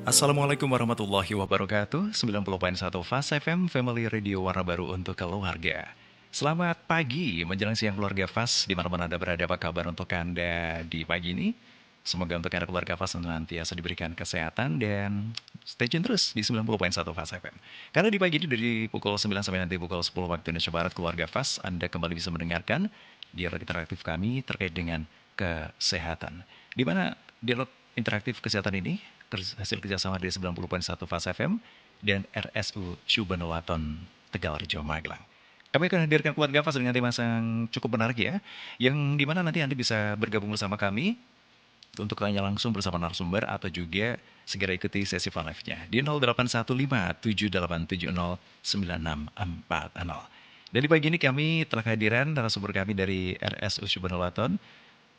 Assalamualaikum warahmatullahi wabarakatuh. 90.1 Fast FM Family Radio warna baru untuk keluarga. Selamat pagi menjelang siang keluarga Fast dimanapun Anda berada, apa kabar untuk Anda di pagi ini? Semoga untuk Anda keluarga Fast senantiasa diberikan kesehatan dan stay tune terus di 90.1 Fast FM. Karena di pagi ini dari pukul 9 sampai nanti pukul 10 waktu Indonesia Barat, keluarga Fast Anda kembali bisa mendengarkan dialog interaktif kami terkait dengan kesehatan. Di mana dialog interaktif kesehatan ini hasil kerjasama dari 90.1 Fast FM dan RSU Subhanwaton Tegalrejo Magelang. Kami akan hadirkan keluarga Fast dengan tema yang cukup menarik ya, yang dimana nanti Anda bisa bergabung bersama kami untuk tanya langsung bersama narasumber atau juga segera ikuti sesi fun live-nya di 081578709640. Dan di pagi ini kami telah kehadiran narasumber kami dari RSU Subhanwaton.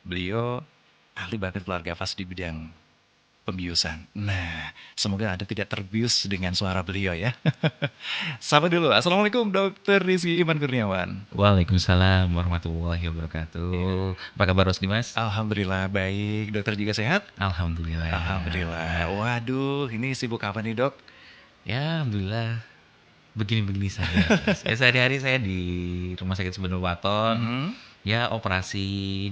Beliau ahli banget keluarga Fast di bidang pembiusan. Nah, semoga Anda tidak terbius dengan suara beliau ya. Sapa dulu. Assalamualaikum Dokter Rizky Iman Kurniawan. Waalaikumsalam warahmatullahi wabarakatuh. Apa kabar Mas Dimas? Alhamdulillah baik. Dokter juga sehat? Alhamdulillah. Alhamdulillah. Waduh, ini sibuk apa nih dok? Ya, alhamdulillah. Begini-begini saja. Sehari-hari saya di Rumah Sakit Subhanwaton. Ya, operasi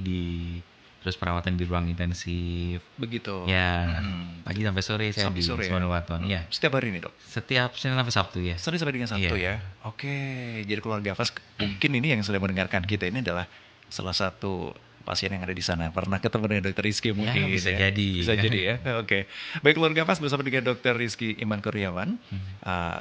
terus perawatan di ruang intensif. Begitu. Ya, pagi sampai sore saya Sampai di sore ya? Subhanwaton. Ya, Setiap hari nih dok? setiap Senin sampai Sabtu ya. Senin sampai dengan Sabtu Iya. ya. Oke, jadi keluarga Fas mungkin ini yang sedang mendengarkan kita ini adalah salah satu pasien yang ada di sana. Pernah ketemu dengan Dokter Rizky mungkin bisa jadi. Bisa jadi ya. Oke. Baik keluarga Fas bersama dengan Dokter Rizky Iman Kurniawan.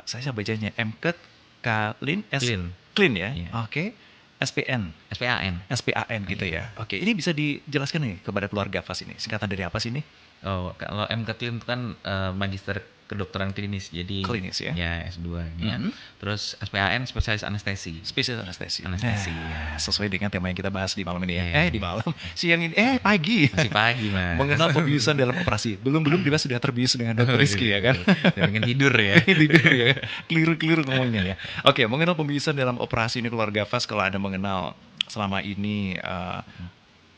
Saya bacanya MKet Kalin S Clean. Clean ya. Iya. Oke. SPN. SPAN. SPAN gitu ya. Oke, ini bisa dijelaskan nih kepada keluarga Fas ini. Singkatan dari apa sih ini? Oh, kalau MK Clean itu kan magister kedokteran klinis, jadi Klinis ya? Ya S2 ya. Terus SPAN spesialis anestesi. Spesialis anestesi. Anestesi, Nah, ya. sesuai dengan tema yang kita bahas di malam ini ya. Iya. Di malam. Siang ini. Pagi. Masih pagi, Mas. Mengenal pembiusan dalam operasi. Belum Dimas sudah terbius dengan Dokter Rizky ya kan? Jangan pengen tidur ya. Tidur ya. Keliru-keliru ngomongnya ya. Oke, mengenal pembiusan dalam operasi ini keluarga Fas, kalau Anda mengenal selama ini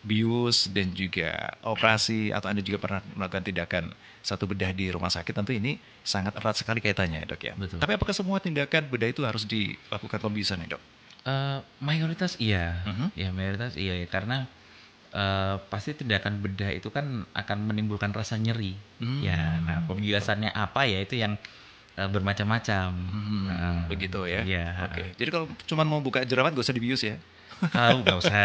bius dan juga operasi atau Anda juga pernah melakukan tindakan satu bedah di rumah sakit, tentu ini sangat erat sekali kaitannya ya dok ya. Betul. Tapi apakah semua tindakan bedah itu harus dilakukan pembiusan ya dok? Mayoritas iya. Ya, mayoritas iya ya, karena pasti tindakan bedah itu kan akan menimbulkan rasa nyeri. Ya, nah pembiasannya apa ya itu yang bermacam-macam. Begitu ya. Iya. Oke. Jadi kalau cuma mau buka jerawat gak usah dibius ya. Nggak usah.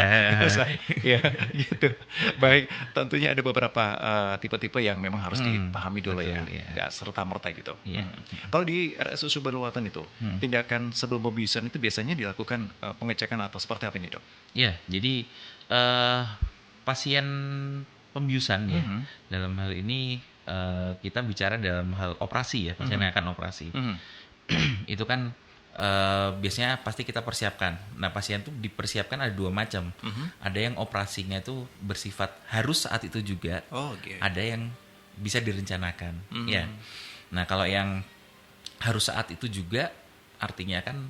Ya, gitu. Baik, tentunya ada beberapa tipe-tipe yang memang harus dipahami dulu ya. betul, ya. Nggak serta-merta gitu. Iya. Kalau di RSU Subhanwaton itu, tindakan sebelum pembiusan itu biasanya dilakukan pengecekan atau seperti apa ini dok? Ya, jadi pasien pembiusan ya, dalam hal ini kita bicara dalam hal operasi ya, pasien yang akan operasi. Itu kan biasanya pasti kita persiapkan. Nah, pasien tuh dipersiapkan ada dua macam. Ada yang operasinya itu bersifat harus saat itu juga. Oh, oke. Ada yang bisa direncanakan. Ya. Nah, kalau yang harus saat itu juga artinya kan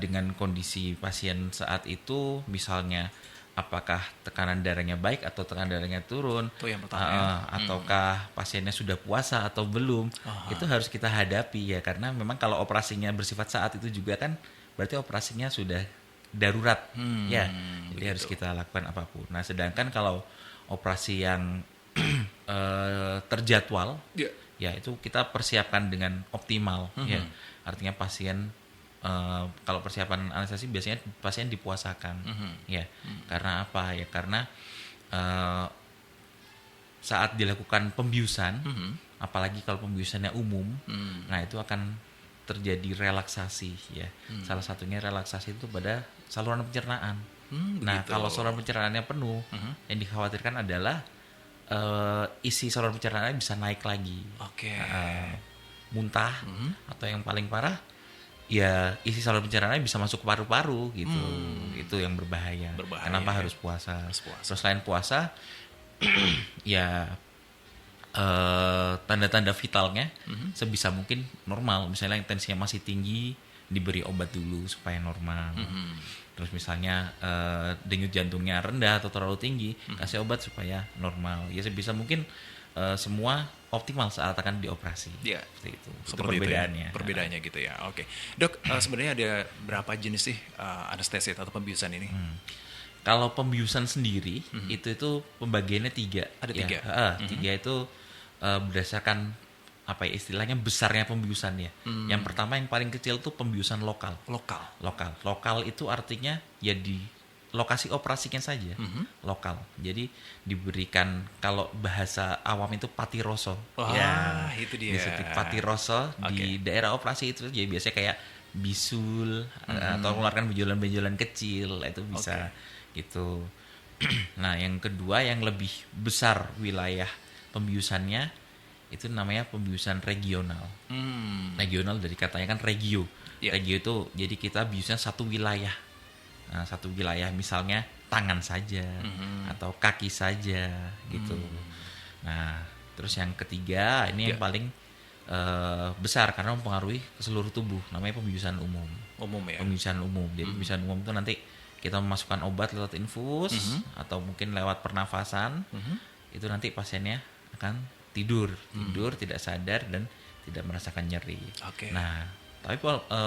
dengan kondisi pasien saat itu, misalnya apakah tekanan darahnya baik atau tekanan darahnya turun, Itu yang pertama ataukah pasiennya sudah puasa atau belum, itu harus kita hadapi ya, karena memang kalau operasinya bersifat saat itu juga kan berarti operasinya sudah darurat ya, jadi harus kita lakukan apapun. Nah, sedangkan kalau operasi yang terjadwal ya itu kita persiapkan dengan optimal ya, artinya pasien kalau persiapan anestesi biasanya pasien dipuasakan ya. Karena apa ya, karena saat dilakukan pembiusan, apalagi kalau pembiusannya umum, nah itu akan terjadi relaksasi ya. Salah satunya relaksasi itu pada saluran pencernaan. Nah, kalau saluran pencernaannya penuh, yang dikhawatirkan adalah isi saluran pencernaannya bisa naik lagi. Oke. Muntah atau yang paling parah ya isi saluran pencernaannya bisa masuk ke paru-paru gitu. Itu yang berbahaya. Kenapa ya. harus puasa? puasa. Terus selain puasa ya tanda-tanda vitalnya sebisa mungkin normal. Misalnya tensinya masih tinggi, diberi obat dulu supaya normal. Terus misalnya denyut jantungnya rendah atau terlalu tinggi, kasih obat supaya normal. Ya sebisa mungkin semua optimal saat akan dioperasi. Iya. Seperti itu. Seperti Perbedaannya. itu ya, perbedaannya gitu ya. Oke, Dok, sebenarnya ada berapa jenis sih anestesi atau pembiusan ini? Kalau pembiusan sendiri itu pembagiannya 3. Ada ya. 3? 3 itu berdasarkan apa ya istilahnya besarnya pembiusannya. Yang pertama yang paling kecil tuh pembiusan lokal. Lokal itu artinya ya di lokasi operasinya saja lokal. Jadi diberikan kalau bahasa awam itu patiroso. Wah, itu dia. Disuntik patiroso di daerah operasi itu jadi biasanya kayak bisul atau mengeluarkan benjolan-benjolan kecil itu bisa gitu. Nah, yang kedua yang lebih besar wilayah pembiusannya itu namanya pembiusan regional. Regional dari katanya kan regio. Regio itu jadi kita biusnya satu wilayah. Nah, satu wilayah misalnya tangan saja atau kaki saja gitu. Nah, terus yang ketiga ini yang paling besar karena mempengaruhi ke seluruh tubuh, namanya pembiusan umum. Pembiusan umum. Jadi pembiusan umum itu nanti kita memasukkan obat lewat infus atau mungkin lewat pernafasan. Itu nanti pasiennya akan tidur tidak sadar dan tidak merasakan nyeri. Nah, tapi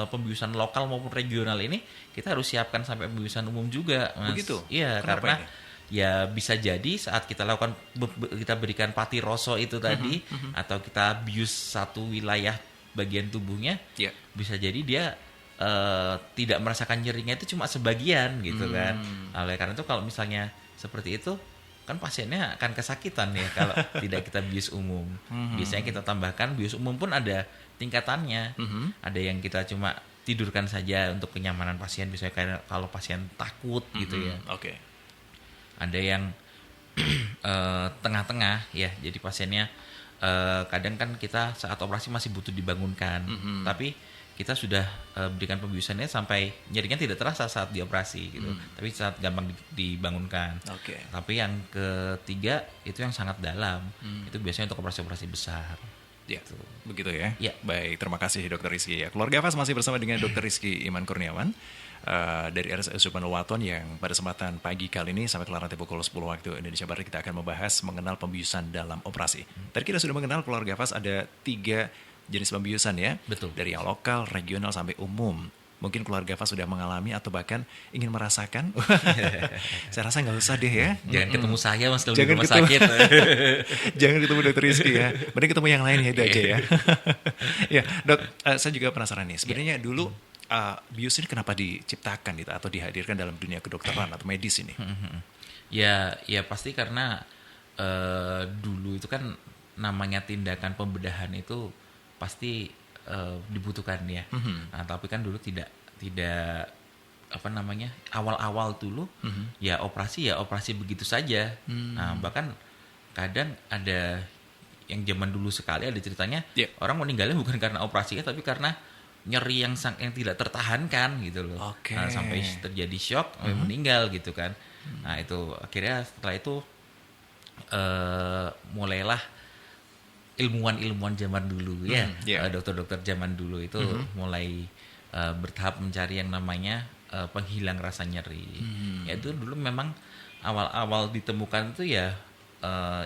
pembiusan lokal maupun regional ini kita harus siapkan sampai pembiusan umum juga, Mas. Begitu? Iya, karena ya bisa jadi saat kita lakukan kita berikan patiroso itu tadi atau kita bius satu wilayah bagian tubuhnya, bisa jadi dia tidak merasakan nyerinya itu cuma sebagian gitu kan. Oleh karena itu kalau misalnya seperti itu kan pasiennya akan kesakitan ya kalau tidak kita bius umum. Biasanya kita tambahkan bius umum pun ada tingkatannya. Ada yang kita cuma tidurkan saja untuk kenyamanan pasien, misalnya kayak kalau pasien takut gitu ya. Ada yang tengah-tengah ya, jadi pasiennya kadang kan kita saat operasi masih butuh dibangunkan, tapi kita sudah berikan pembiusannya sampai nyerinya tidak terasa saat dioperasi gitu, tapi saat gampang dibangunkan. Tapi yang ketiga itu yang sangat dalam, itu biasanya untuk operasi-operasi besar. Ya, begitu ya. Ya. Baik, terima kasih Dr. Rizky. Ya, Keluarga Fas masih bersama dengan Dr. Rizky Iman Kurniawan dari RSUD Subhanul Waton yang pada kesempatan pagi kali ini sampai kelar nanti pukul 10 waktu Indonesia Barat kita akan membahas mengenal pembiusan dalam operasi. Tadi kita sudah mengenal Keluarga Fas ada 3 jenis pembiusan ya. Betul. Dari yang lokal, regional sampai umum. Mungkin keluarga Fas sudah mengalami atau bahkan ingin merasakan. Saya rasa nggak usah deh ya. Jangan ketemu saya Mas kalau di Jangan rumah ketemu. sakit. Jangan ketemu Dr. Rizky ya. Mending ketemu yang lain ya itu aja ya. Ya, Dok, saya juga penasaran nih. Sebenarnya dulu bius ini kenapa diciptakan gitu atau dihadirkan dalam dunia kedokteran atau medis ini? Ya pasti karena dulu itu kan namanya tindakan pembedahan itu pasti dibutuhkan ya. Nah, tapi kan dulu tidak apa namanya awal-awal dulu ya operasi begitu saja. Nah, bahkan kadang ada yang zaman dulu sekali ada ceritanya orang meninggalnya bukan karena operasinya tapi karena nyeri yang tidak tertahankan gitu loh. Nah, sampai terjadi shock meninggal gitu kan. Nah, itu akhirnya setelah itu mulailah ilmuwan zaman dulu dokter-dokter zaman dulu itu mulai bertahap mencari yang namanya penghilang rasa nyeri. Ya itu dulu memang awal-awal ditemukan itu ya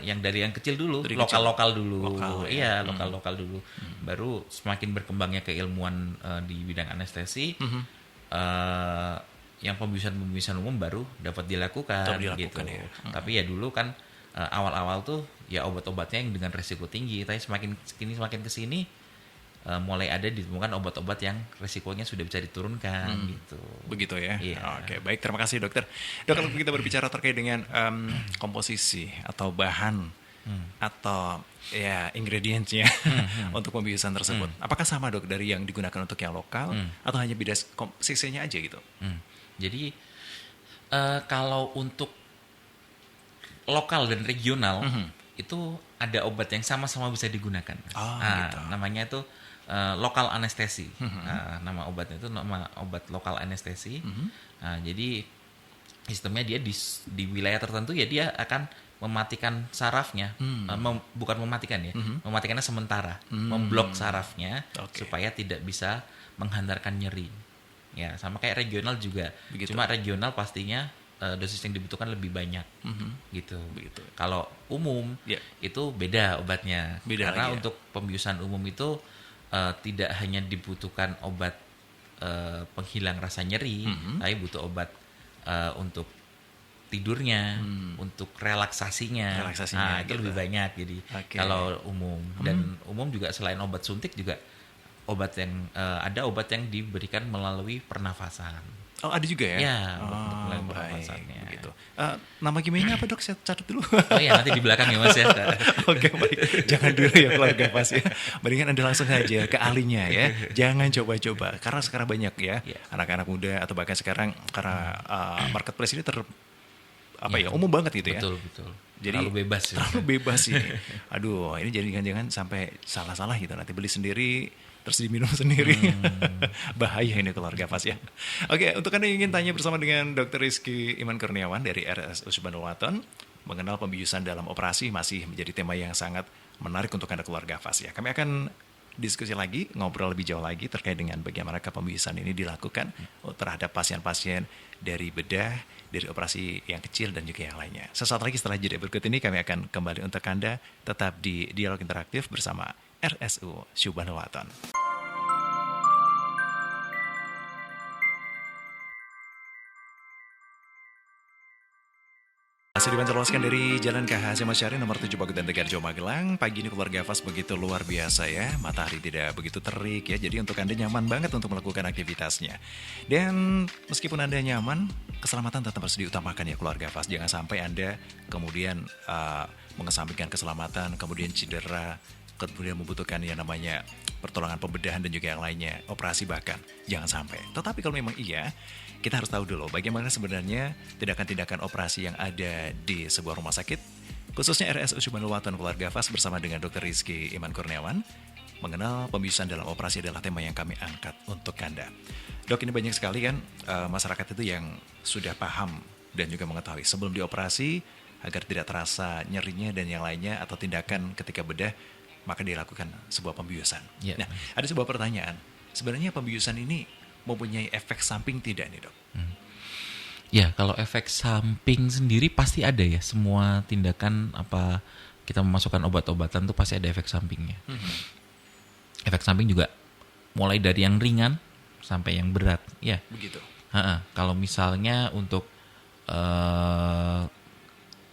yang dari yang kecil dulu, lokal-lokal dulu. Lokal-lokal dulu. Baru semakin berkembangnya keilmuan di bidang anestesi, yang pembiusan umum baru dapat dilakukan gitu. Ya. Tapi ya dulu kan awal-awal tuh ya obat-obatnya yang dengan resiko tinggi, tapi semakin kesini mulai ada ditemukan obat-obat yang resikonya sudah bisa diturunkan gitu. Begitu ya. Yeah. Oke, baik, terima kasih dokter. Dok, kalau kita berbicara terkait dengan komposisi atau bahan atau ya ingredientsnya untuk pembiusan tersebut, apakah sama dok dari yang digunakan untuk yang lokal atau hanya beda komposisinya aja gitu? Jadi kalau untuk lokal dan regional itu ada obat yang sama-sama bisa digunakan. Gitu. Namanya itu lokal anestesi. Nama obatnya itu nama obat lokal anestesi. Jadi sistemnya dia di wilayah tertentu ya dia akan mematikan sarafnya, bukan mematikan ya, mematikannya sementara, memblok sarafnya supaya tidak bisa menghantarkan nyeri. Ya sama kayak regional juga. Begitu. Cuma regional pastinya dosis yang dibutuhkan lebih banyak gitu. Begitu. Kalau umum itu beda obatnya. Karena untuk pembiusan umum itu tidak hanya dibutuhkan obat penghilang rasa nyeri, tapi butuh obat untuk tidurnya, untuk relaksasinya. Nah, itu lebih banyak. Jadi kalau umum dan umum juga selain obat suntik juga obat yang ada obat yang diberikan melalui pernafasan. Oh, ada juga ya? Ya, untuk melalui pernafasannya. Begitu. Nama kimianya apa, Dok? Saya catat dulu. Oh ya, nanti di belakang ya, Mas ya. Oke, baik. Jangan dulu ya keluarga Fas ya. Mendingan Anda langsung aja ke ahlinya ya. Jangan coba-coba. Karena sekarang banyak ya anak-anak muda atau bahkan sekarang karena marketplace ini umum banget gitu ya. Betul. Jadi terlalu bebas ya. Terlalu bebas ini. Aduh, ini jangan-jangan sampai salah-salah gitu. Nanti beli sendiri terus diminum sendiri. Bahaya ini keluarga Fas ya. Oke, untuk Anda yang ingin tanya bersama dengan Dr. Rizky Iman Kurniawan dari RSU Subhanul Waton, mengenal pembiusan dalam operasi masih menjadi tema yang sangat menarik untuk Anda keluarga Fas ya. Kami akan diskusi lagi, ngobrol lebih jauh lagi terkait dengan bagaimana pembiusan ini dilakukan terhadap pasien-pasien dari bedah, dari operasi yang kecil dan juga yang lainnya. Sesaat lagi setelah jeda berikut ini kami akan kembali untuk Anda tetap di Dialog Interaktif bersama RSU Subhanul Waton. Masih dipancarloskan dari Jalan KH Hasyim Asyari nomor 7 Pakutan Tegarjo Magelang. Pagi ini keluarga Fas begitu luar biasa ya. Matahari tidak begitu terik ya. Jadi untuk Anda nyaman banget untuk melakukan aktivitasnya. Dan meskipun Anda nyaman, keselamatan tetap harus diutamakan ya keluarga Fas. Jangan sampai Anda kemudian mengesampingkan keselamatan, kemudian cedera, kemudian membutuhkan yang namanya pertolongan pembedahan dan juga yang lainnya, operasi bahkan. Jangan sampai. Tetapi kalau memang iya, kita harus tahu dulu bagaimana sebenarnya tindakan-tindakan operasi yang ada di sebuah rumah sakit, khususnya RSU Subhanul Waton keluarga Fas bersama dengan Dr. Rizky Iman Kurniawan. Mengenal pembiusan dalam operasi adalah tema yang kami angkat untuk Anda. Dok, ini banyak sekali kan masyarakat itu yang sudah paham dan juga mengetahui sebelum dioperasi agar tidak terasa nyerinya dan yang lainnya atau tindakan ketika bedah, maka dilakukan sebuah pembiusan. Nah, ada sebuah pertanyaan. Sebenarnya pembiusan ini mempunyai efek samping tidak nih, Dok? Ya, kalau efek samping sendiri pasti ada ya. Semua tindakan apa kita memasukkan obat-obatan tuh pasti ada efek sampingnya. Efek samping juga mulai dari yang ringan sampai yang berat. Ya. Begitu. Kalau misalnya untuk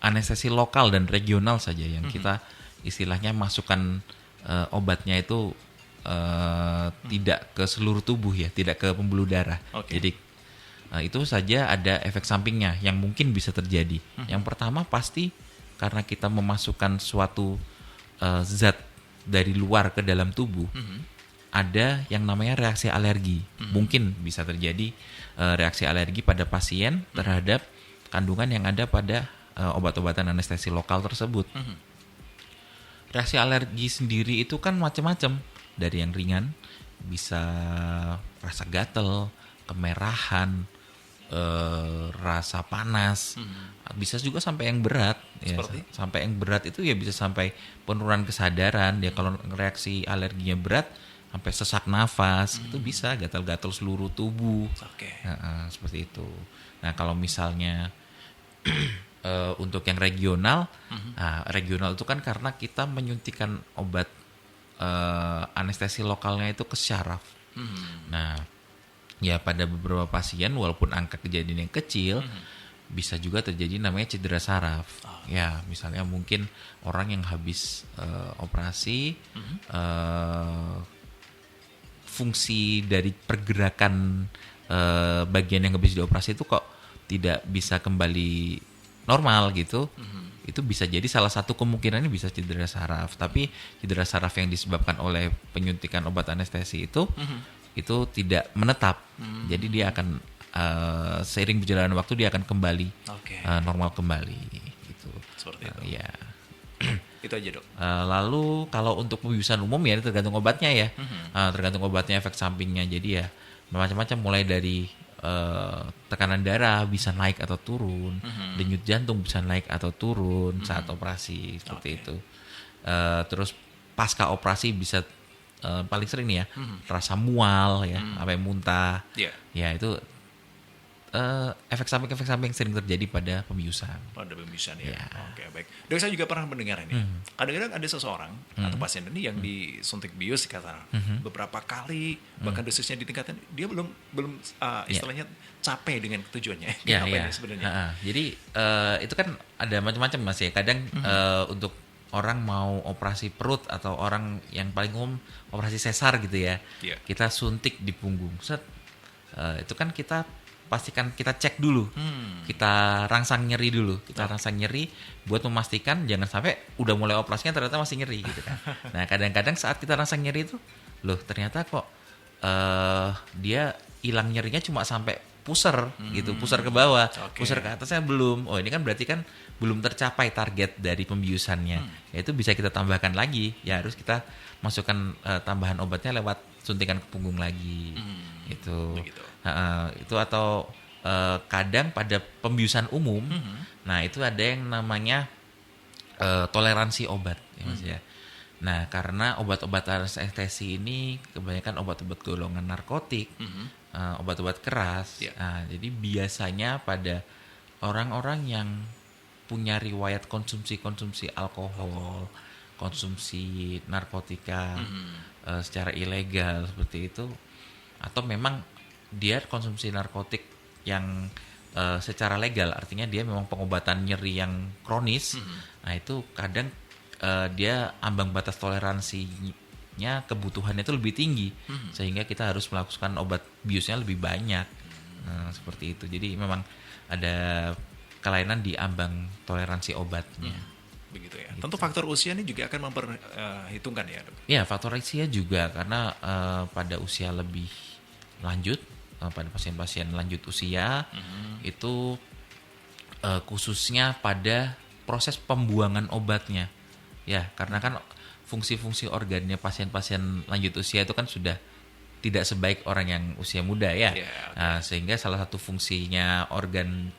anestesi lokal dan regional saja yang kita istilahnya masukkan obatnya itu tidak ke seluruh tubuh ya, tidak ke pembuluh darah. Jadi itu saja ada efek sampingnya yang mungkin bisa terjadi. Yang pertama pasti karena kita memasukkan suatu zat dari luar ke dalam tubuh, ada yang namanya reaksi alergi. Mungkin bisa terjadi reaksi alergi pada pasien terhadap kandungan yang ada pada obat-obatan anestesi lokal tersebut. Reaksi alergi sendiri itu kan macam-macam. Dari yang ringan bisa rasa gatel, kemerahan, rasa panas, bisa juga sampai yang berat. Ya, sampai yang berat itu ya bisa sampai penurunan kesadaran. Ya kalau reaksi alerginya berat, sampai sesak nafas itu bisa gatal-gatal seluruh tubuh. Seperti itu. Nah kalau misalnya untuk yang regional, regional itu kan karena kita menyuntikkan obat anestesi lokalnya itu ke syaraf. Nah, ya pada beberapa pasien walaupun angka kejadian yang kecil, bisa juga terjadi namanya cedera saraf. Ya, misalnya mungkin orang yang habis operasi, fungsi dari pergerakan bagian yang habis dioperasi itu kok tidak bisa kembali normal gitu. Itu bisa jadi salah satu kemungkinannya bisa cedera saraf. Tapi cedera saraf yang disebabkan oleh penyuntikan obat anestesi itu tidak menetap. Jadi dia akan seiring berjalannya waktu dia akan kembali normal kembali gitu. Seperti itu. Ya. Itu aja, Dok. Lalu kalau untuk pembiusan umum ya tergantung obatnya ya. Tergantung obatnya, efek sampingnya. Jadi ya macam-macam mulai dari tekanan darah bisa naik atau turun, denyut jantung bisa naik atau turun saat operasi seperti itu. Terus pasca operasi bisa paling sering nih ya rasa mual ya, sampai muntah. Ya itu efek samping yang sering terjadi pada pembiusan. Pada pembiusan ya. Ya. Oke, baik. Dok, saya juga pernah mendengar ini. Kadang-kadang ada seseorang atau pasien ini yang disuntik bius kata beberapa kali, bahkan dosisnya ditingkatkan, dia belum istilahnya capek dengan tujuannya. Ya, Apa ya. ini sebenarnya? Jadi itu kan ada macam-macam Mas ya. Kadang untuk orang mau operasi perut atau orang yang paling umum operasi sesar gitu ya. Iya. Kita suntik di punggung. Set. Itu kan kita pastikan kita cek dulu. Kita rangsang nyeri dulu. Kita rangsang nyeri buat memastikan jangan sampai udah mulai operasinya ternyata masih nyeri gitu kan. Nah, kadang-kadang saat kita rangsang nyeri itu, loh ternyata kok dia hilang nyerinya cuma sampai pusar gitu, pusar ke bawah, pusar ke atasnya belum. Oh, ini kan berarti kan belum tercapai target dari pembiusannya. Yaitu bisa kita tambahkan lagi. Ya harus kita masukkan tambahan obatnya lewat suntikan ke punggung lagi. Itu. Itu atau kadang pada pembiusan umum, nah itu ada yang namanya toleransi obat, ya Mas ya. Nah, karena obat-obat anestesi ini kebanyakan obat-obat golongan narkotik, obat-obat keras. Nah, jadi biasanya pada orang-orang yang punya riwayat konsumsi alkohol, konsumsi narkotika secara ilegal seperti itu, atau memang dia konsumsi narkotik yang secara legal, artinya dia memang pengobatan nyeri yang kronis. Nah, itu kadang dia ambang batas toleransinya, kebutuhannya itu lebih tinggi, sehingga kita harus melakukan obat biusnya lebih banyak. Seperti itu. Jadi memang ada kelainan di ambang toleransi obatnya. Begitu ya. Tentu faktor usia ini juga akan memperhitungkan ya, Dok. Ya, faktor usia juga karena pada usia lebih lanjut, pada pasien-pasien lanjut usia itu khususnya pada proses pembuangan obatnya. Ya, karena kan fungsi-fungsi organnya pasien-pasien lanjut usia itu kan sudah tidak sebaik orang yang usia muda ya. Nah, sehingga salah satu fungsinya organ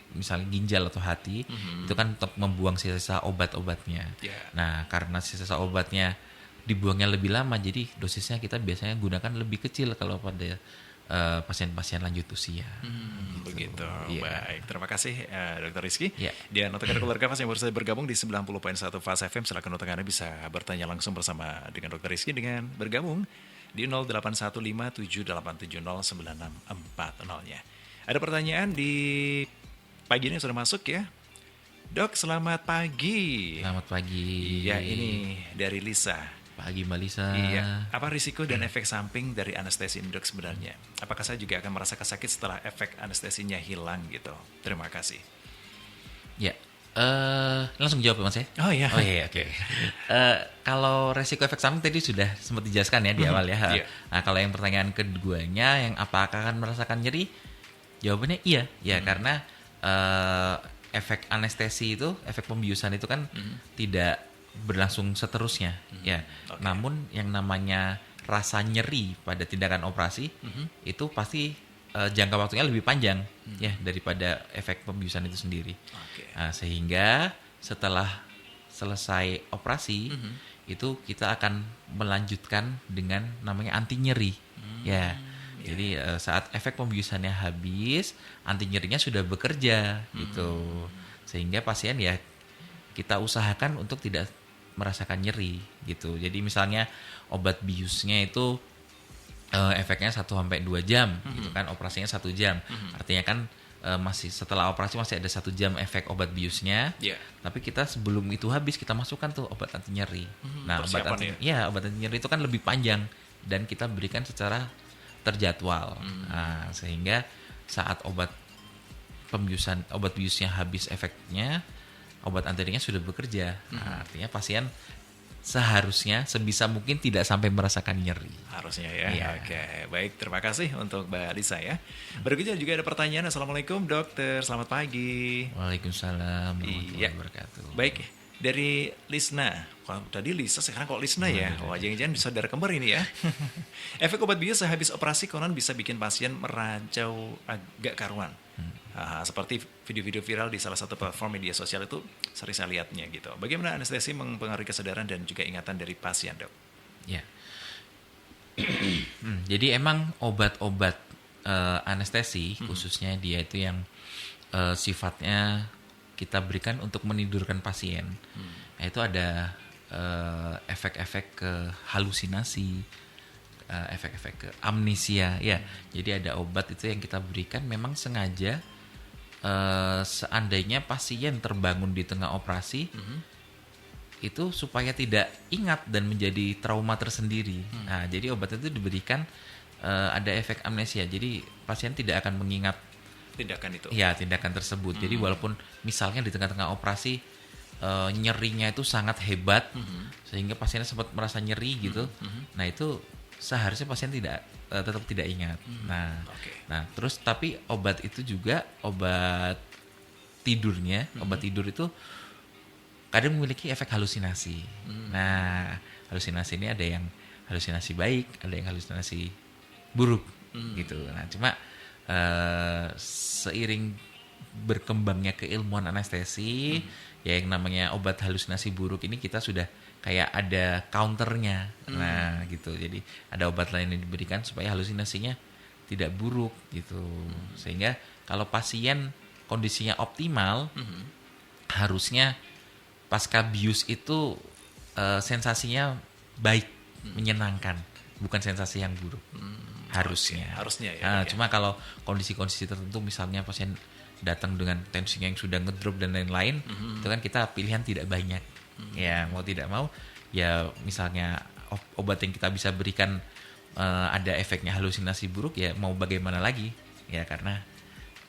misalnya ginjal atau hati itu kan untuk membuang sisa-sisa obat-obatnya. Nah, karena sisa-sisa obatnya dibuangnya lebih lama, jadi dosisnya kita biasanya gunakan lebih kecil kalau pada pasien-pasien lanjut usia. Begitu. Baik, terima kasih Dr. Rizky. Ya. Dan untuk keluarga Fas yang baru saja bergabung di 90.1 Fas FM, silakan untuk Anda bisa bertanya langsung bersama dengan Dr. Rizky dengan bergabung di 0815870964 nya. Ada pertanyaan di pagi ini sudah masuk ya. Dok, selamat pagi. Selamat pagi. Iya, ini dari Lisa. Pagi Mbak Lisa. Iya. Apa risiko dan efek samping dari anestesi ini, Dok, sebenarnya? Apakah saya juga akan merasakan sakit setelah efek anestesinya hilang gitu? Terima kasih. Ya, langsung jawab Mas ya. Oh iya. Oke. Kalau resiko efek samping tadi sudah sempat dijelaskan ya di awal ya. Nah, kalau yang pertanyaan keduanya yang apakah akan merasakan nyeri? Jawabannya iya. Ya, karena efek anestesi itu, efek pembiusan itu kan tidak berlangsung seterusnya. Ya. Namun yang namanya rasa nyeri pada tindakan operasi itu pasti jangka waktunya lebih panjang ya daripada efek pembiusan itu sendiri. Nah, sehingga setelah selesai operasi itu kita akan melanjutkan dengan namanya anti nyeri. Ya. Jadi saat efek pembiusannya habis, anti nyerinya sudah bekerja gitu. Sehingga pasien ya kita usahakan untuk tidak merasakan nyeri gitu. Jadi misalnya obat biusnya itu efeknya 1-2 jam gitu kan, operasinya 1 jam. Artinya kan masih setelah operasi masih ada 1 jam efek obat biusnya. Tapi kita sebelum itu habis kita masukkan tuh obat anti nyeri. Nah, obat anti nyeri itu kan lebih panjang dan kita berikan secara terjadwal. Nah, sehingga saat obat biusnya habis efeknya, obat anti nyerinya sudah bekerja. Nah, artinya pasien seharusnya sebisa mungkin tidak sampai merasakan nyeri. Harusnya ya. Oke, baik. Terima kasih untuk Mbak Lisa ya. Berikutnya juga ada pertanyaan. Assalamualaikum dokter, selamat pagi. Waalaikumsalam warahmatullahi wabarakatuh. Baik, dari Lisna. Tadi Lisa, sekarang kok Lisna ya? Wah, jangan-jangan saudara kembar ini ya. Efek obat bius sehabis operasi konon bisa bikin pasien meracau agak karuan. Seperti video-video viral di salah satu platform media sosial itu sering saya lihatnya gitu. Bagaimana anestesi mempengaruhi kesadaran dan juga ingatan dari pasien, Dok? Ya. Jadi emang obat-obat anestesi, khususnya dia itu yang sifatnya kita berikan untuk menidurkan pasien. Nah, itu ada efek-efek ke halusinasi, efek-efek ke amnesia ya. Jadi ada obat itu yang kita berikan memang sengaja seandainya pasien terbangun di tengah operasi itu supaya tidak ingat dan menjadi trauma tersendiri. Nah, jadi obat itu diberikan ada efek amnesia. Jadi pasien tidak akan mengingat Tindakan itu. ya tindakan tersebut. Jadi walaupun misalnya di tengah-tengah operasi nyerinya itu sangat hebat sehingga pasiennya sempat merasa nyeri gitu. Nah, itu seharusnya pasien tetap tidak ingat. Nah, terus tapi obat itu juga obat tidurnya, obat tidur itu kadang memiliki efek halusinasi. Nah, halusinasi ini ada yang halusinasi baik, ada yang halusinasi buruk gitu. Nah, cuma seiring berkembangnya keilmuan anestesi, ya yang namanya obat halusinasi buruk ini kita sudah kayak ada counternya. Nah, gitu. Jadi ada obat lain yang diberikan supaya halusinasinya tidak buruk gitu. Sehingga kalau pasien kondisinya optimal, harusnya pasca bius itu sensasinya baik, menyenangkan, bukan sensasi yang buruk. Harusnya ya. Cuma kalau kondisi-kondisi tertentu, misalnya pasien datang dengan tensinya yang sudah ngedrop dan lain-lain, itu kan kita pilihan tidak banyak. Ya mau tidak mau, ya misalnya obat yang kita bisa berikan ada efeknya halusinasi buruk, ya mau bagaimana lagi ya, karena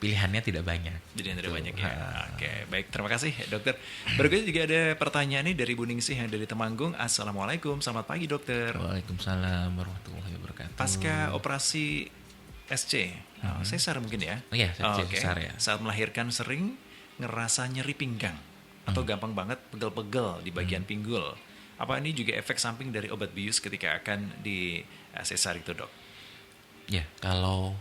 pilihannya tidak banyak. Jadi yang tidak banyak ya. Oke, baik, terima kasih dokter. Berikutnya juga ada pertanyaan nih dari Bu Ningsih yang dari Temanggung. Assalamualaikum, selamat pagi dokter. Waalaikumsalam warahmatullahi wabarakatuh. Pasca operasi SC, sesar mungkin ya? Iya, sesar ya. Saat melahirkan sering ngerasa nyeri pinggang atau gampang banget pegel-pegel di bagian pinggul. Apa ini juga efek samping dari obat bius ketika akan di sesar itu, dok? Ya, kalau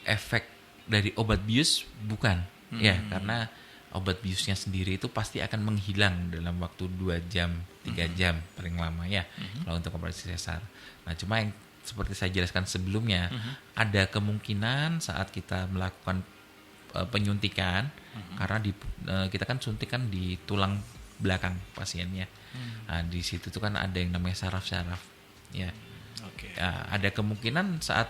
efek dari obat bius bukan. Ya, karena obat biusnya sendiri itu pasti akan menghilang dalam waktu 2 jam, 3 jam paling lama ya, kalau untuk operasi sesar. Nah, cuma yang seperti saya jelaskan sebelumnya, ada kemungkinan saat kita melakukan penyuntikan, karena kita kan suntikan di tulang belakang pasiennya. Nah, di situ tuh kan ada yang namanya saraf-saraf. Ya. Ada kemungkinan saat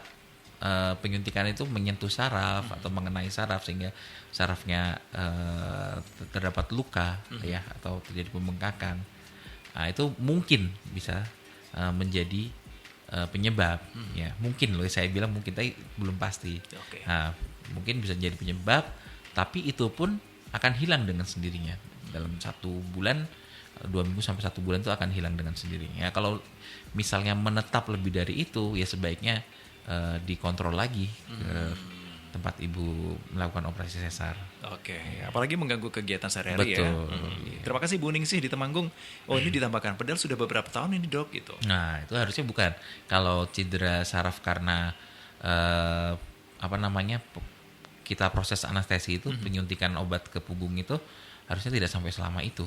penyuntikan itu menyentuh saraf atau mengenai saraf sehingga sarafnya terdapat luka ya, atau terjadi pembengkakan. Nah, itu mungkin bisa menjadi penyebab ya, mungkin loh, saya bilang mungkin tapi belum pasti. Nah, mungkin bisa jadi penyebab, tapi itu pun akan hilang dengan sendirinya dalam 1 bulan, 2 minggu sampai 1 bulan itu akan hilang dengan sendirinya. Ya, kalau misalnya menetap lebih dari itu, ya sebaiknya dikontrol lagi ke tempat ibu melakukan operasi sesar. Apalagi mengganggu kegiatan sehari-hari ya. Terima kasih Bu Ningsih di Temanggung. Ini ditambahkan, padahal sudah beberapa tahun ini dok gitu. Nah, itu harusnya bukan. Kalau cedera saraf karena kita proses anestesi itu, penyuntikan obat ke punggung itu harusnya tidak sampai selama itu.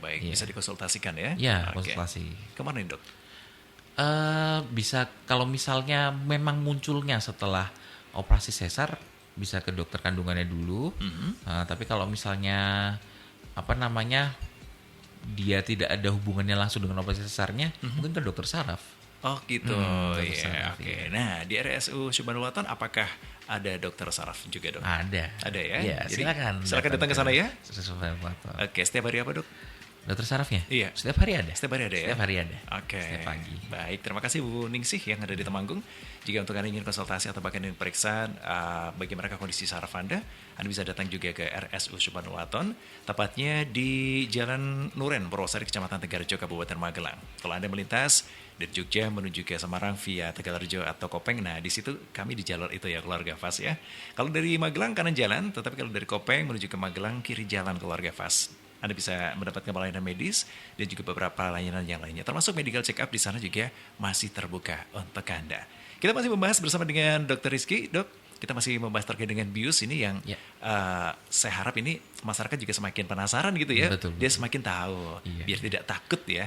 Baik. Bisa dikonsultasikan ya? Ya, konsultasi. Kemana nih dok? Bisa, kalau misalnya memang munculnya setelah operasi sesar, bisa ke dokter kandungannya dulu. Tapi kalau misalnya dia tidak ada hubungannya langsung dengan operasi sesarnya, mungkin ke dokter saraf. Oh gitu. Nah, di RSU Subhanallah apakah ada dokter saraf juga dok? Ada ya? Ya, jadi silakan datang ke sana ya. Setiap hari apa dok? Dokter sarafnya? Iya. Setiap hari ada. Setiap hari ada ya? Setiap hari ada. Setiap pagi. Baik, terima kasih Bu Ningsih yang ada di Temanggung. Jika untuk Anda ingin konsultasi atau bahkan ingin periksa bagaimana kondisi saraf Anda bisa datang juga ke RSU Subhanallah, tepatnya di Jalan Nuren, Purwosari, Kecamatan Tegalrejo, Kabupaten Magelang. Kalau Anda melintas dari Jogja menuju ke Semarang via Tegalrejo atau Kopeng, nah di situ kami di jalur itu ya, keluarga Fas ya. Kalau dari Magelang kanan jalan, tetapi kalau dari Kopeng menuju ke Magelang kiri jalan, keluarga Fas. Anda bisa mendapatkan pelayanan medis dan juga beberapa layanan yang lainnya, termasuk medical check up di sana juga masih terbuka untuk Anda. Kita masih membahas bersama dengan Dr. Rizky, dok. Kita masih membahas terkait dengan bius ini yang saya harap ini masyarakat juga semakin penasaran gitu ya. Betul. Dia semakin tahu, biar tidak takut ya.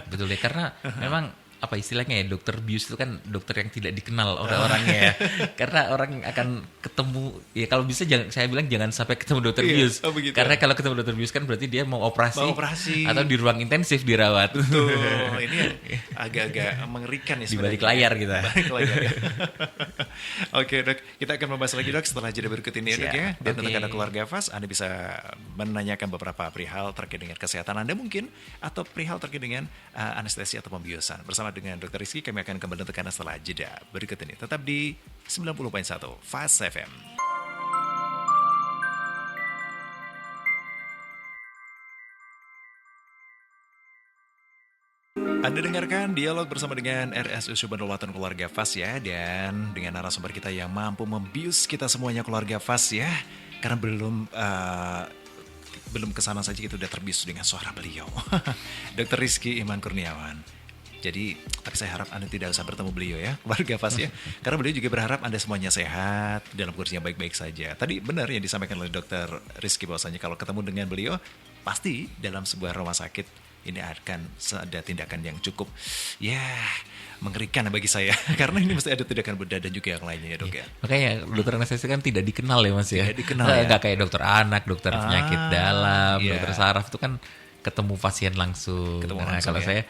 Betul ya, karena memang apa istilahnya ya, dokter bius itu kan dokter yang tidak dikenal orang-orangnya ya. Karena orang akan ketemu ya, kalau bisa jangan, saya bilang jangan sampai ketemu dokter bius. Karena kalau ketemu dokter bius kan berarti dia mau operasi atau di ruang intensif dirawat. Betul. Ini yang agak-agak mengerikan ya di sebenarnya. balik layar kita. Balik layar ya. Oke dok, kita akan membahas lagi dok setelah jeda berikut ini ya dok ya. Dan untuk Anda keluarga Fas, Anda bisa menanyakan beberapa perihal terkait dengan kesehatan Anda mungkin, atau perihal terkait dengan anestesi atau pembiusan. Bersama dengan Dr. Rizky, kami akan kembali untuk Anda setelah jeda berikut ini. Tetap di 90.1 Fast FM. Anda dengarkan dialog bersama dengan RSU Subhanallah Keluarga Fas ya. Dan dengan narasumber kita yang mampu membius kita semuanya keluarga Fas ya. Karena belum kesana saja kita udah terbius dengan suara beliau. Dr. Rizky Iman Kurniawan. Jadi, tapi saya harap Anda tidak usah bertemu beliau ya, keluarga Fas ya. Karena beliau juga berharap Anda semuanya sehat, dalam kondisinya baik-baik saja. Tadi benar yang disampaikan oleh Dr. Rizky bahwasanya kalau ketemu dengan beliau, pasti dalam sebuah rumah sakit ini akan ada tindakan yang cukup ya mengerikan bagi saya. Karena ini mesti ada tindakan bedah dan juga yang lainnya ya dok ya. Makanya dokter anestesi kan tidak dikenal ya mas ya. Tidak dikenal ya. Nggak kayak dokter anak, dokter penyakit dalam, dokter saraf itu kan ketemu pasien langsung. Nah kalau saya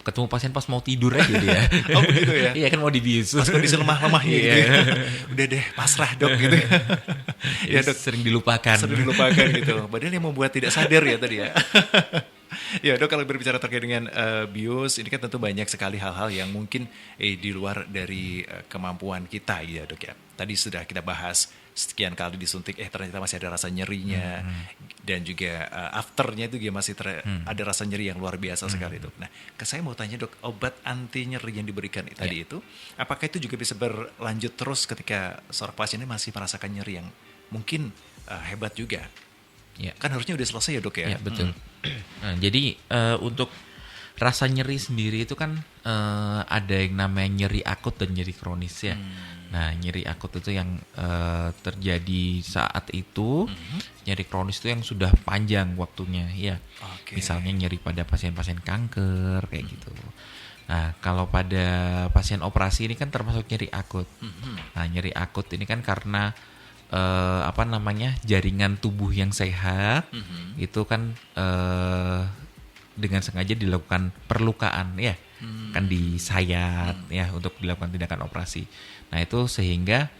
ketemu pasien pas mau tidur aja dia. Oh begitu ya? Iya kan mau dibius. Pas kondisi lemah-lemah gitu ya. Udah deh pasrah dok gitu. Ya dok. Sering dilupakan gitu. Padahal yang membuat tidak sadar ya tadi ya. Ya dok, kalau berbicara terkait dengan bius, ini kan tentu banyak sekali hal-hal yang mungkin di luar dari kemampuan kita ya dok ya. Tadi sudah kita bahas sekian kali disuntik, ternyata masih ada rasa nyerinya, dan juga afternya itu dia masih ada rasa nyeri yang luar biasa sekali dok. Nah, saya mau tanya dok, obat anti nyeri yang diberikan tadi itu, apakah itu juga bisa berlanjut terus ketika seorang pasien ini masih merasakan nyeri yang mungkin hebat juga? Ya. Kan harusnya udah selesai ya dok ya? Ya betul. Nah, jadi untuk rasa nyeri sendiri itu kan ada yang namanya nyeri akut dan nyeri kronis ya. Nah, nyeri akut itu yang terjadi saat itu, nyeri kronis itu yang sudah panjang waktunya, ya. Misalnya nyeri pada pasien-pasien kanker kayak gitu. Nah, kalau pada pasien operasi ini kan termasuk nyeri akut. Nah, nyeri akut ini kan karena jaringan tubuh yang sehat itu kan dengan sengaja dilakukan perlukaan ya, kan disayat ya untuk dilakukan tindakan operasi. Nah itu sehingga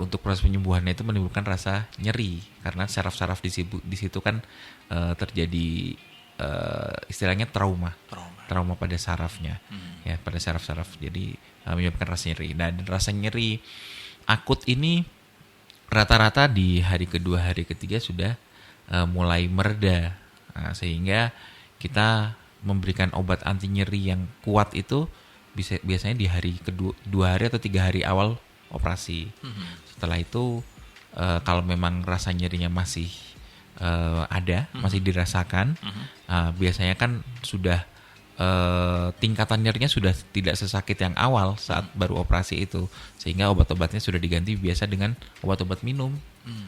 untuk proses penyembuhannya itu menimbulkan rasa nyeri karena saraf-saraf di situ kan terjadi istilahnya trauma pada sarafnya ya, pada saraf-saraf, jadi menyebabkan rasa nyeri. Nah, dan rasa nyeri akut ini rata-rata di hari kedua, hari ketiga sudah mulai mereda. Nah, sehingga kita memberikan obat anti nyeri yang kuat itu biasanya di hari kedua, 2 hari atau 3 hari awal operasi. Setelah itu kalau memang rasa nyerinya masih ada, masih dirasakan, biasanya kan sudah tingkatan nyerinya sudah tidak sesakit yang awal saat baru operasi itu, sehingga obat-obatnya sudah diganti biasa dengan obat-obat minum,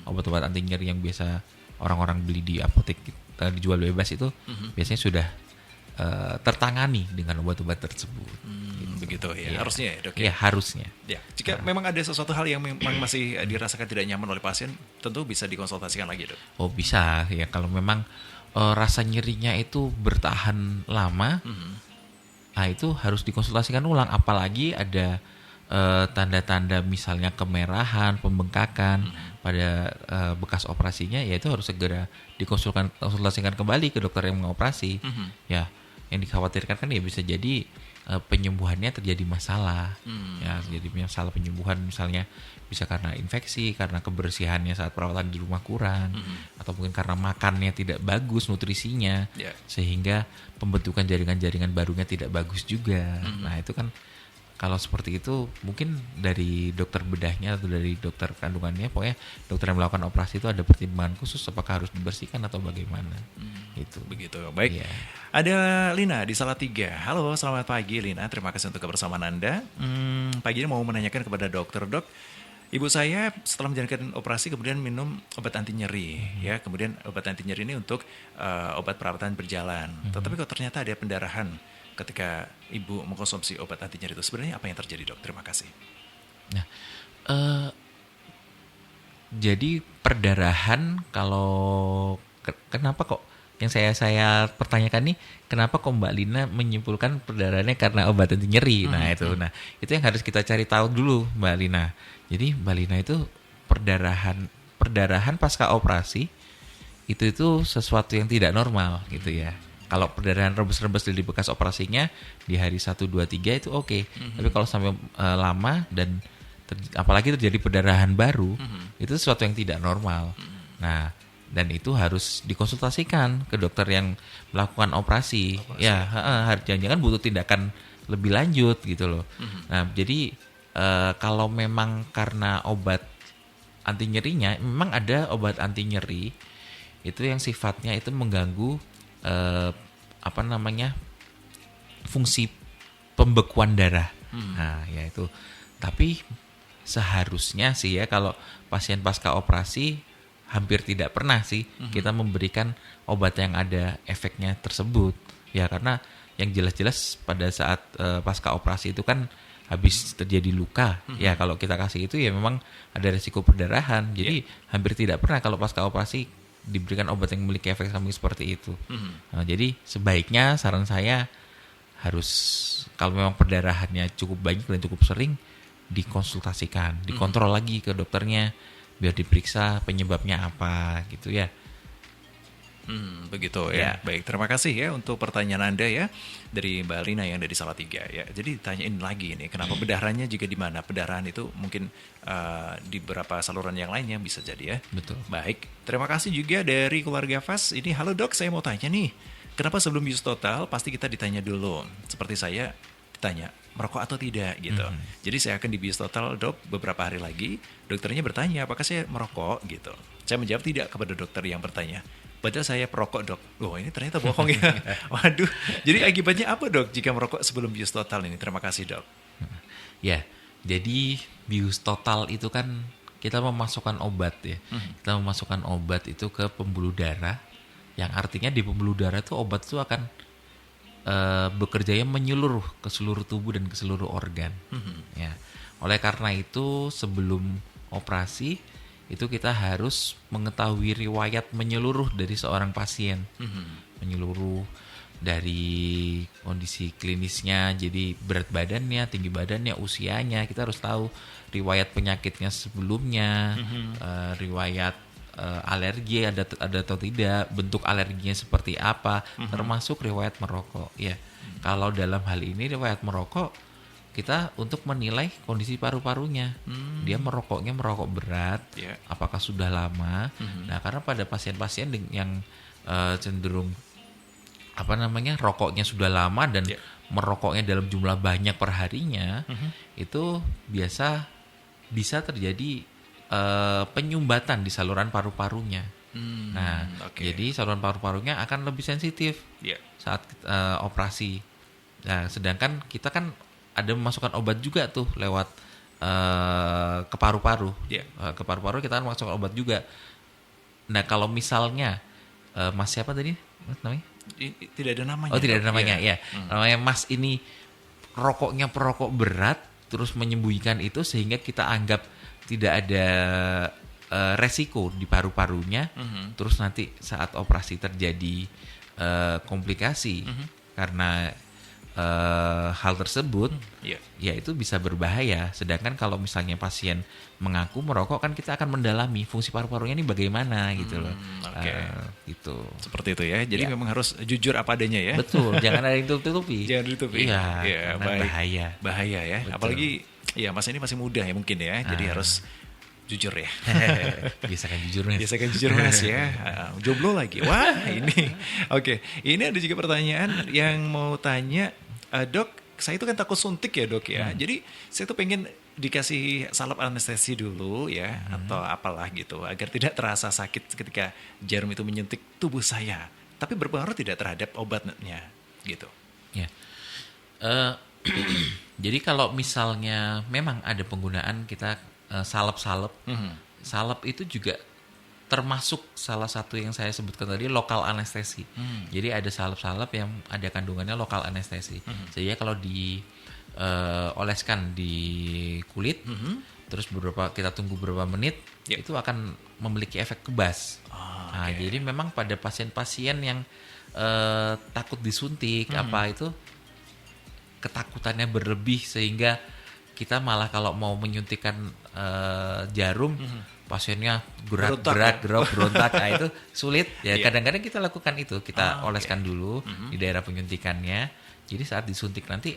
obat-obat anti nyeri yang biasa orang-orang beli di apotek dijual bebas itu biasanya sudah tertangani dengan obat-obat tersebut. Begitu ya, harusnya ya dok ya? Ya harusnya. Ya, jika memang ada sesuatu hal yang memang masih dirasakan tidak nyaman oleh pasien, tentu bisa dikonsultasikan lagi dok. Oh bisa ya, kalau memang rasa nyerinya itu bertahan lama, nah itu harus dikonsultasikan ulang. Apalagi ada tanda-tanda misalnya kemerahan, pembengkakan pada bekas operasinya, ya itu harus segera dikonsultasikan kembali ke dokter yang mengoperasi. Ya, yang dikhawatirkan kan ya bisa jadi penyembuhannya terjadi masalah, ya jadi masalah penyembuhan misalnya bisa karena infeksi, karena kebersihannya saat perawatan di rumah kurang, atau mungkin karena makannya tidak bagus nutrisinya, sehingga pembentukan jaringan-jaringan barunya tidak bagus juga. Nah itu kan kalau seperti itu mungkin dari dokter bedahnya atau dari dokter kandungannya, pokoknya dokter yang melakukan operasi itu ada pertimbangan khusus apakah harus dibersihkan atau bagaimana. Itu begitu. Baik. Ya. Ada Lina di Salatiga. Halo, selamat pagi Lina. Terima kasih untuk kebersamaan Anda. Pagi ini mau menanyakan kepada dokter, dok. Ibu saya setelah menjalankan operasi kemudian minum obat anti nyeri, ya. Kemudian obat anti nyeri ini untuk obat perawatan berjalan. Tetapi kalau ternyata ada pendarahan ketika ibu mengkonsumsi obat anti nyeri itu? Sebenarnya apa yang terjadi, dok? Terima kasih. Nah, jadi perdarahan kalau kenapa kok yang saya pertanyakan nih, kenapa kok Mbak Lina menyimpulkan perdarahannya karena obat anti nyeri? Nah itu yang harus kita cari tahu dulu, Mbak Lina. Jadi Mbak Lina itu perdarahan pasca operasi itu sesuatu yang tidak normal gitu ya. Kalau perdarahan rebes-rebes di bekas operasinya di hari 1, 2, 3 itu oke. Tapi kalau sampai lama dan apalagi terjadi perdarahan baru, itu sesuatu yang tidak normal. Nah, dan itu harus dikonsultasikan ke dokter yang melakukan operasi. Ya, jangan-jangan butuh tindakan lebih lanjut gitu loh. Nah, jadi kalau memang karena obat anti nyerinya, memang ada obat anti nyeri itu yang sifatnya itu mengganggu fungsi pembekuan darah. Nah, ya itu. Tapi seharusnya sih ya kalau pasien pasca operasi hampir tidak pernah sih kita memberikan obat yang ada efeknya tersebut. Ya karena yang jelas-jelas pada saat pasca operasi itu kan habis terjadi luka. Ya kalau kita kasih itu ya memang ada risiko perdarahan. Jadi hampir tidak pernah kalau pasca operasi diberikan obat yang memiliki efek samping seperti itu. Nah, jadi sebaiknya saran saya harus kalau memang perdarahannya cukup banyak dan cukup sering dikonsultasikan, dikontrol lagi ke dokternya biar diperiksa penyebabnya apa gitu ya. Begitu ya. Baik, terima kasih ya untuk pertanyaan Anda ya dari Mbak Lina yang dari Salatiga ya. Jadi ditanyain lagi ini, kenapa perdarahannya juga di mana? Perdarahan itu mungkin di beberapa saluran yang lainnya bisa jadi ya. Betul. Baik, terima kasih juga dari keluarga Fas. Ini, halo dok, saya mau tanya nih, kenapa sebelum bius total pasti kita ditanya dulu? Seperti saya ditanya, merokok atau tidak gitu. Jadi saya akan dibius total, dok, beberapa hari lagi. Dokternya bertanya, apakah saya merokok gitu. Saya menjawab tidak kepada dokter yang bertanya. Padahal saya perokok, dok. Oh, ini ternyata bohong ya. Waduh. Jadi akibatnya apa, dok, jika merokok sebelum bius total ini? Terima kasih, dok. Ya, jadi bius total itu kan kita memasukkan obat ya. Kita memasukkan obat itu ke pembuluh darah. Yang artinya di pembuluh darah itu obat itu akan bekerjanya menyeluruh ke seluruh tubuh dan ke seluruh organ. Ya. Oleh karena itu sebelum operasi itu kita harus mengetahui riwayat menyeluruh dari seorang pasien. Menyeluruh dari kondisi klinisnya, jadi berat badannya, tinggi badannya, usianya, kita harus tahu riwayat penyakitnya sebelumnya, riwayat alergi ada atau tidak, bentuk alerginya seperti apa, termasuk riwayat merokok. Ya, kalau dalam hal ini riwayat merokok, kita untuk menilai kondisi paru-parunya, dia merokok berat, apakah sudah lama. Nah, karena pada pasien-pasien yang cenderung rokoknya sudah lama dan merokoknya dalam jumlah banyak per harinya, itu bisa terjadi penyumbatan di saluran paru-parunya. Jadi saluran paru-parunya akan lebih sensitif saat operasi. Nah, sedangkan kita kan ada memasukkan obat juga tuh lewat ke paru-paru. Ke paru-paru kita kan memasukkan obat juga. Nah, kalau misalnya Mas siapa tadi namanya? Tidak ada namanya. Oh, tidak ada namanya, ya. Namanya Mas ini rokoknya perokok berat, terus menyembunyikan itu sehingga kita anggap tidak ada resiko di paru-parunya. Terus nanti saat operasi terjadi komplikasi karena hal tersebut, ya itu bisa berbahaya. Sedangkan kalau misalnya pasien mengaku merokok, kan kita akan mendalami fungsi paru-parunya ini bagaimana gitu loh. Gitu. Seperti itu ya. Jadi memang harus jujur apa adanya ya. Betul. Jangan ada yang tutup-tutupi. Jangan ditutupi. Iya. Bahaya. Bahaya ya. Betul. Apalagi ya Mas ini masih muda ya mungkin ya. Jadi harus jujur ya. Biasakan jujur Mas. Biasakan jujur Mas ya. Jomblo lagi. Wah ini. Oke. Ini ada juga pertanyaan yang mau tanya. Dok, saya itu kan takut suntik ya dok ya. Jadi saya tuh pengen dikasih salep anestesi dulu ya. Atau apalah gitu. Agar tidak terasa sakit ketika jarum itu menyentik tubuh saya. Tapi berpengaruh tidak terhadap obatnya gitu. Ya. Jadi kalau misalnya memang ada penggunaan kita salep-salep. Salep itu juga termasuk salah satu yang saya sebutkan tadi lokal anestesi. Jadi ada salep-salep yang ada kandungannya lokal anestesi. Jadi kalau oleskan di kulit, terus kita tunggu beberapa menit, itu akan memiliki efek kebas. Nah, jadi memang pada pasien-pasien yang takut disuntik itu ketakutannya berlebih sehingga kita malah kalau mau menyuntikkan jarum pasiennya gerak berontak, nah itu sulit ya. Kadang-kadang kita lakukan itu, kita oleskan dulu di daerah penyuntikannya. Jadi saat disuntik nanti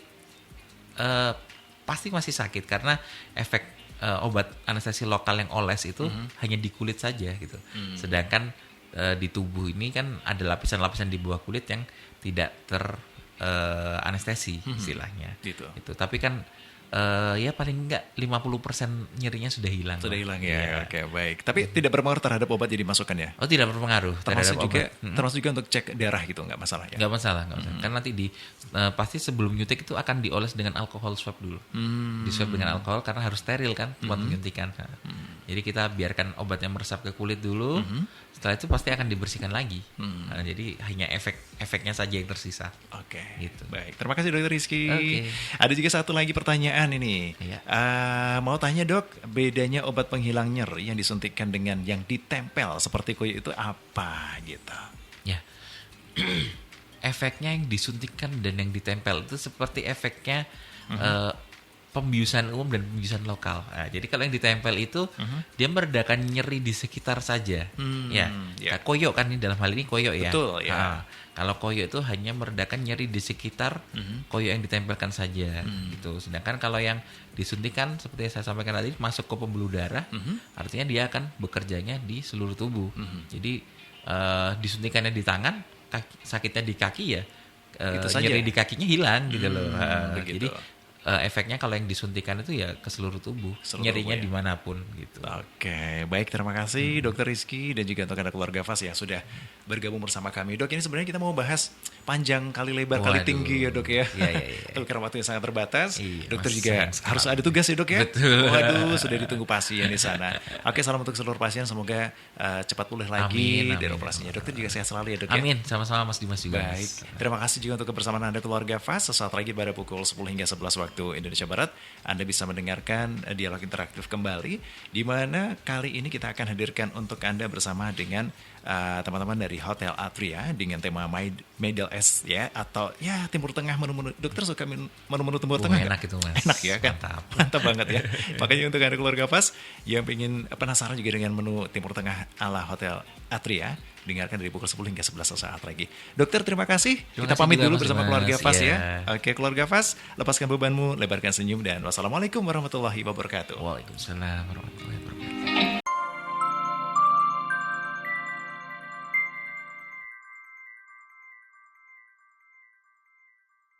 pasti masih sakit karena efek obat anestesi lokal yang oles itu hanya di kulit saja gitu. Sedangkan di tubuh ini kan ada lapisan-lapisan di bawah kulit yang tidak anestesi istilahnya. Gitu. Tapi kan ya paling enggak 50% nyerinya sudah hilang. Sudah hilang ya. Oke, baik. Tapi tidak berpengaruh terhadap obat jadi masukan ya? Oh, tidak berpengaruh termasuk juga untuk cek darah gitu, nggak masalah ya? Nggak masalah. Kan nanti pasti sebelum nyuntik itu akan dioles dengan alkohol swab dulu. Di swab dengan alkohol karena harus steril kan buat menyuntikan. Jadi kita biarkan obatnya meresap ke kulit dulu. Setelah itu pasti akan dibersihkan lagi. Nah, jadi hanya efeknya saja yang tersisa. Oke. Gitu. Baik. Terima kasih Dokter Rizky. Okay. Ada juga satu lagi pertanyaan ini. Mau tanya Dok, bedanya obat penghilang nyeri yang disuntikkan dengan yang ditempel seperti koyo itu apa gitu? Ya. Efeknya yang disuntikkan dan yang ditempel itu seperti efeknya pembiusan umum dan pembiusan lokal. Nah, jadi kalau yang ditempel itu dia meredakan nyeri di sekitar saja. Koyo kan ini dalam hal ini koyo ya. Betul ya. Nah, kalau koyo itu hanya meredakan nyeri di sekitar koyo yang ditempelkan saja gitu. Sedangkan kalau yang disuntikan seperti yang saya sampaikan tadi masuk ke pembuluh darah, artinya dia akan bekerjanya di seluruh tubuh. Jadi disuntikannya di tangan, sakitnya di kaki ya, nyeri di kakinya hilang gitu loh. Jadi efeknya kalau yang disuntikan itu ya ke seluruh tubuh, nyerinya dimanapun gitu. Oke, baik, terima kasih Dokter Rizky dan juga untuk Anda keluarga FAS ya sudah bergabung bersama kami. Dok, ini sebenarnya kita mau bahas panjang kali lebar kali tinggi ya Dok ya. Tapi karena waktunya sangat terbatas, dokter juga harus ada tugas ya Dok ya. Betul. Waduh, sudah ditunggu pasien di sana. Oke, salam untuk seluruh pasien, semoga cepat pulih lagi dari operasinya. Dokter juga sehat selalu ya Dok ya. Amin, sama-sama Mas Dimas juga. Baik, terima kasih juga untuk kebersamaan Anda keluarga FAS. Sesaat lagi pada pukul 10 hingga 11 waktu Indonesia Barat, Anda bisa mendengarkan dialog interaktif kembali, di mana kali ini kita akan hadirkan untuk Anda bersama dengan teman-teman dari Hotel Atria dengan tema Middle East ya, atau ya Timur Tengah, menu-menu. Dokter suka menu-menu Timur Tengah enak itu Mas. Enak ya kan? Mantap banget ya. Makanya untuk Anda keluarga FAS yang pengen penasaran juga dengan menu Timur Tengah ala Hotel Atria, dengarkan dari pukul 10 hingga 11 saat lagi. Dokter, terima kasih. Kita pamit dulu bersama keluarga FAS ya. Oke, keluarga FAS, lepaskan bebanmu, lebarkan senyum, dan wassalamualaikum warahmatullahi wabarakatuh. Waalaikumsalam warahmatullahi wabarakatuh.